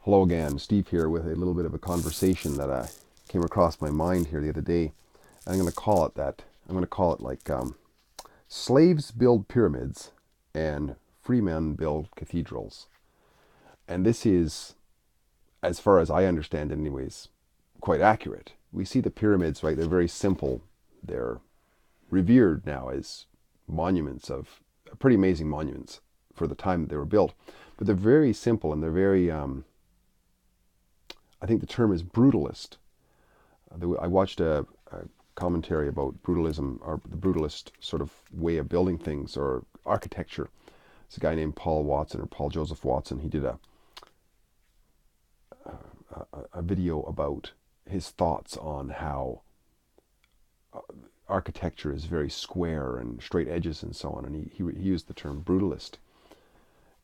Hello again, Steve here with a little bit of a conversation that came across my mind here the other day. I'm going to call it that. I'm going to call it like slaves build pyramids and free men build cathedrals. And this is, as far as I understand it anyways, quite accurate. We see the pyramids, right? They're very simple. They're revered now as monuments of pretty amazing monuments for the time that they were built. But they're very simple and they're very I think the term is brutalist. I watched a commentary about brutalism, or the brutalist sort of way of building things or architecture. It's a guy named Paul Watson, or Paul Joseph Watson. He did a video about his thoughts on how architecture is very square and straight edges and so on. And he used the term brutalist.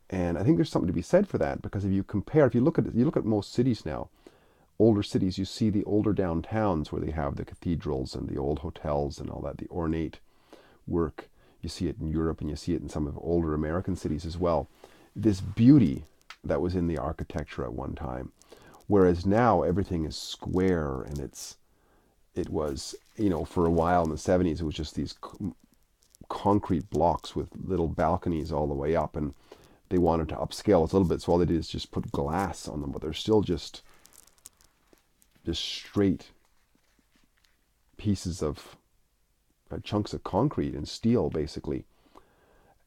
And I think there's something to be said for that, because if you compare, if you look at most cities now, older cities, you see the older downtowns where they have the cathedrals and the old hotels and all that, the ornate work. You see it in Europe and you see it in some of the older American cities as well. This beauty that was in the architecture at one time, whereas now everything is square and it was, for a while in the 70s, it was just these concrete blocks with little balconies all the way up, and they wanted to upscale it a little bit, so all they did is just put glass on them, but they're still just straight pieces of chunks of concrete and steel, basically.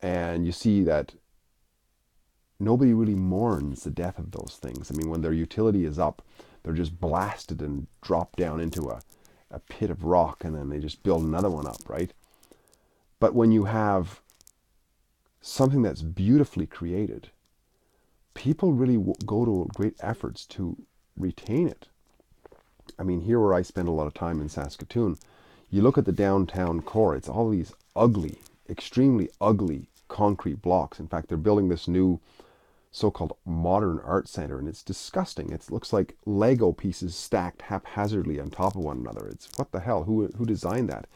And you see that nobody really mourns the death of those things. I mean, when their utility is up, they're just blasted and drop down into a pit of rock, and then they just build another one up, right? But when you have something that's beautifully created, people really go to great efforts to retain it. I mean, here where I spend a lot of time in Saskatoon, you look at the downtown core, it's all these ugly, extremely ugly concrete blocks. In fact, they're building this new so-called modern art center, and it's disgusting. It looks like Lego pieces stacked haphazardly on top of one another. It's, what the hell? Who designed that?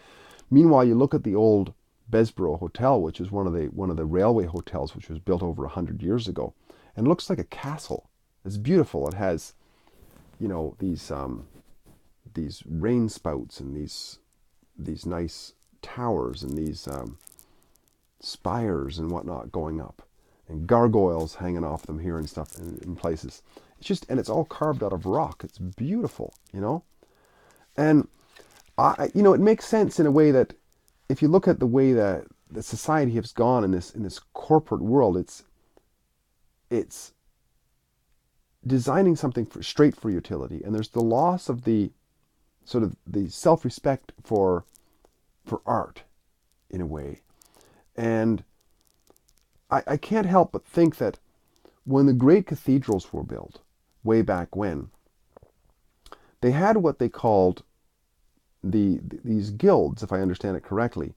Meanwhile, you look at the old Besborough Hotel, which is one of the railway hotels, which was built over 100 years ago, and it looks like a castle. It's beautiful. It has, these rain spouts and these nice towers and these spires and whatnot going up, and gargoyles hanging off them here and stuff in places. And it's all carved out of rock. It's beautiful, and it makes sense in a way that if you look at the way that the society has gone in this corporate world, it's designing something straight for utility, and there's the loss of the sort of the self-respect for art in a way. And I can't help but think that when the great cathedrals were built way back when, they had what they called these guilds, if I understand it correctly.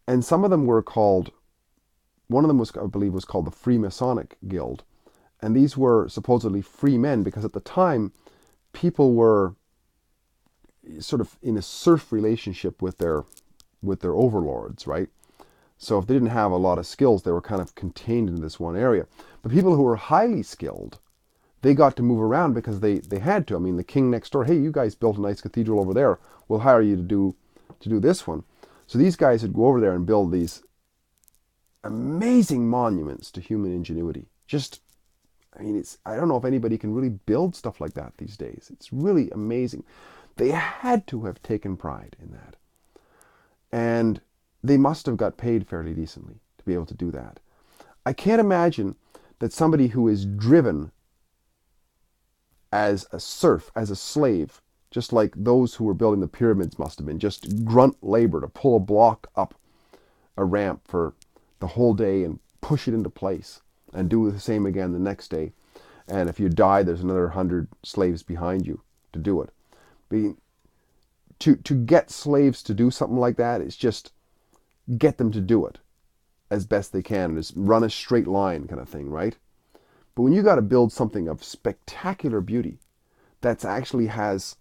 And some of them were called, one of them was, I believe, was called the Freemasonic Guild. And these were supposedly free men, because at the time people were sort of in a serf relationship with their overlords, right? So if they didn't have a lot of skills, they were kind of contained in this one area. But people who were highly skilled, they got to move around because they had to. I mean, the king next door, hey, you guys built a nice cathedral over there, we'll hire you to do this one. So these guys would go over there and build these amazing monuments to human ingenuity. I don't know if anybody can really build stuff like that these days. It's really amazing. They had to have taken pride in that. And they must have got paid fairly decently to be able to do that. I can't imagine that somebody who is driven as a serf, as a slave, just like those who were building the pyramids must have been, just grunt labor to pull a block up a ramp for the whole day and push it into place and do the same again the next day. And if you die, there's another 100 slaves behind you to do it. To get slaves to do something like that is just get them to do it as best they can, just run a straight line kind of thing, right? But when you got to build something of spectacular beauty that actually has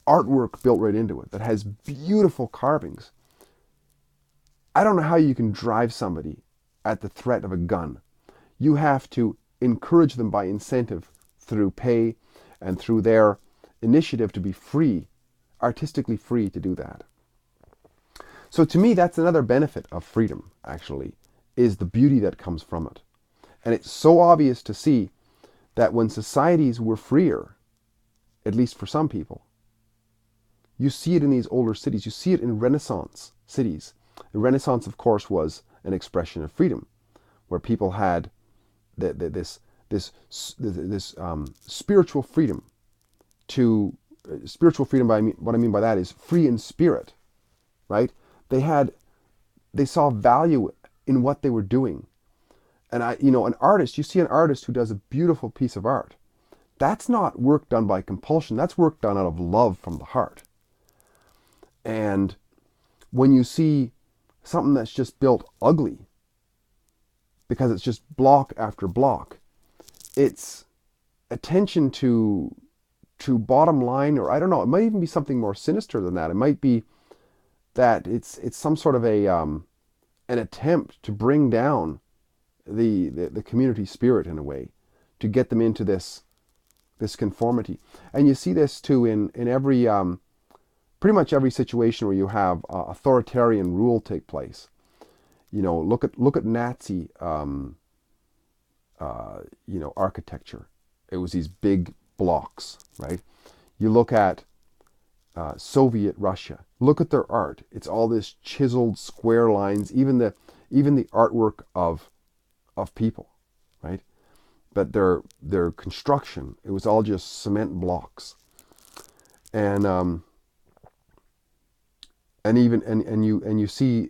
artwork built right into it, that has beautiful carvings, I don't know how you can drive somebody at the threat of a gun. You have to encourage them by incentive through pay and through their initiative to be free, artistically free to do that. So to me, that's another benefit of freedom, actually, is the beauty that comes from it. And it's so obvious to see that when societies were freer, at least for some people, you see it in these older cities. You see it in Renaissance cities. The Renaissance, of course, was an expression of freedom, where people had this spiritual freedom. Spiritual freedom, what I mean by that is free in spirit, right? They saw value in what they were doing. And an artist, you see an artist who does a beautiful piece of art. That's not work done by compulsion. That's work done out of love from the heart. And when you see something that's just built ugly, because it's just block after block, it's attention to bottom line, or I don't know, it might even be something more sinister than that. It might be that it's some sort of an attempt to bring down the community spirit in a way, to get them into this conformity. And you see this too in every pretty much every situation where you have authoritarian rule take place. Look at Nazi architecture. It was these big blocks, right? You look at Soviet Russia. Look at their art. It's all this chiseled square lines. Even the artwork of people, right? But their construction, it was all just cement blocks. And you see,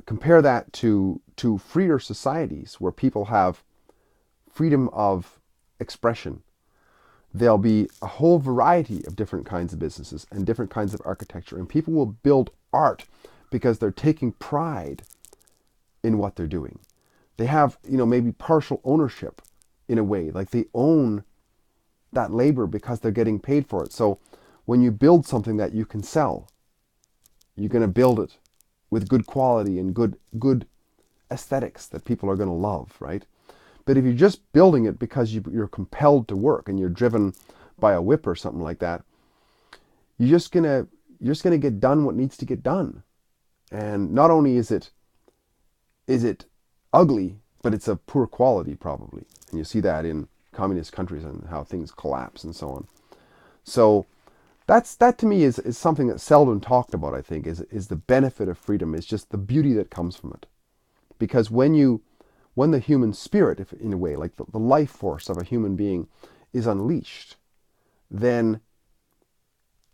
compare that to freer societies where people have freedom of expression. There'll be a whole variety of different kinds of businesses and different kinds of architecture, and people will build art because they're taking pride in what they're doing. They have, maybe partial ownership in a way, like they own that labor because they're getting paid for it. So when you build something that you can sell, you're going to build it with good quality and good aesthetics that people are going to love, right? But if you're just building it because you're compelled to work and you're driven by a whip or something like that, you're just gonna get done what needs to get done. And not only is it ugly, but it's of poor quality probably. And you see that in communist countries and how things collapse and so on. So that to me is something that's seldom talked about, I think, is the benefit of freedom, is just the beauty that comes from it. Because when the human spirit, if in a way, like the life force of a human being is unleashed, then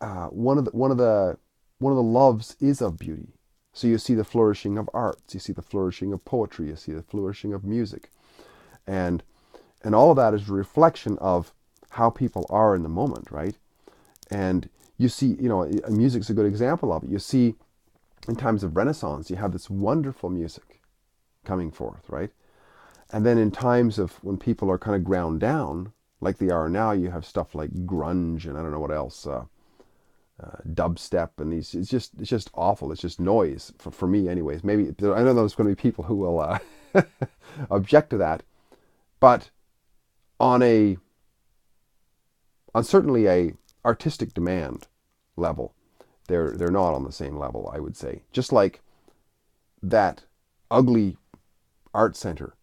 one of the loves is of beauty. So you see the flourishing of arts, you see the flourishing of poetry, you see the flourishing of music. And all of that is a reflection of how people are in the moment, right? And you see, music's a good example of it. You see, in times of Renaissance, you have this wonderful music coming forth, right? And then in times of when people are kind of ground down, like they are now, you have stuff like grunge and I don't know what else, dubstep, and these. It's just awful. It's just noise for me, anyways. Maybe I know there's going to be people who will object to that, but on certainly a artistic demand level, they're not on the same level, I would say. Just like that ugly art center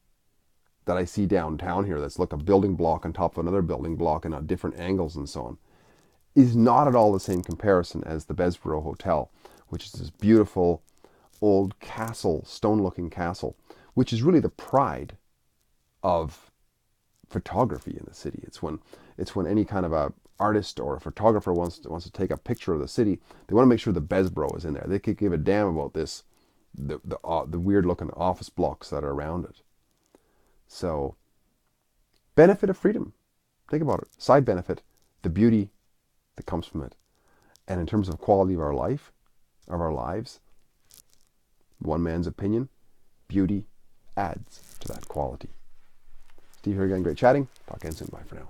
that I see downtown here, that's like a building block on top of another building block and at different angles and so on, is not at all the same comparison as the Bessborough Hotel, which is this beautiful old castle, stone-looking castle, which is really the pride of photography in the city. It's when any kind of a artist or a photographer wants to take a picture of the city, they want to make sure the Bessborough is in there. They could give a damn about this, the weird-looking office blocks that are around it. So, benefit of freedom. Think about it. Side benefit, the beauty that comes from it. And in terms of quality of our life, of our lives, one man's opinion, beauty adds to that quality. Steve here again, great chatting. Talk again soon. Bye for now.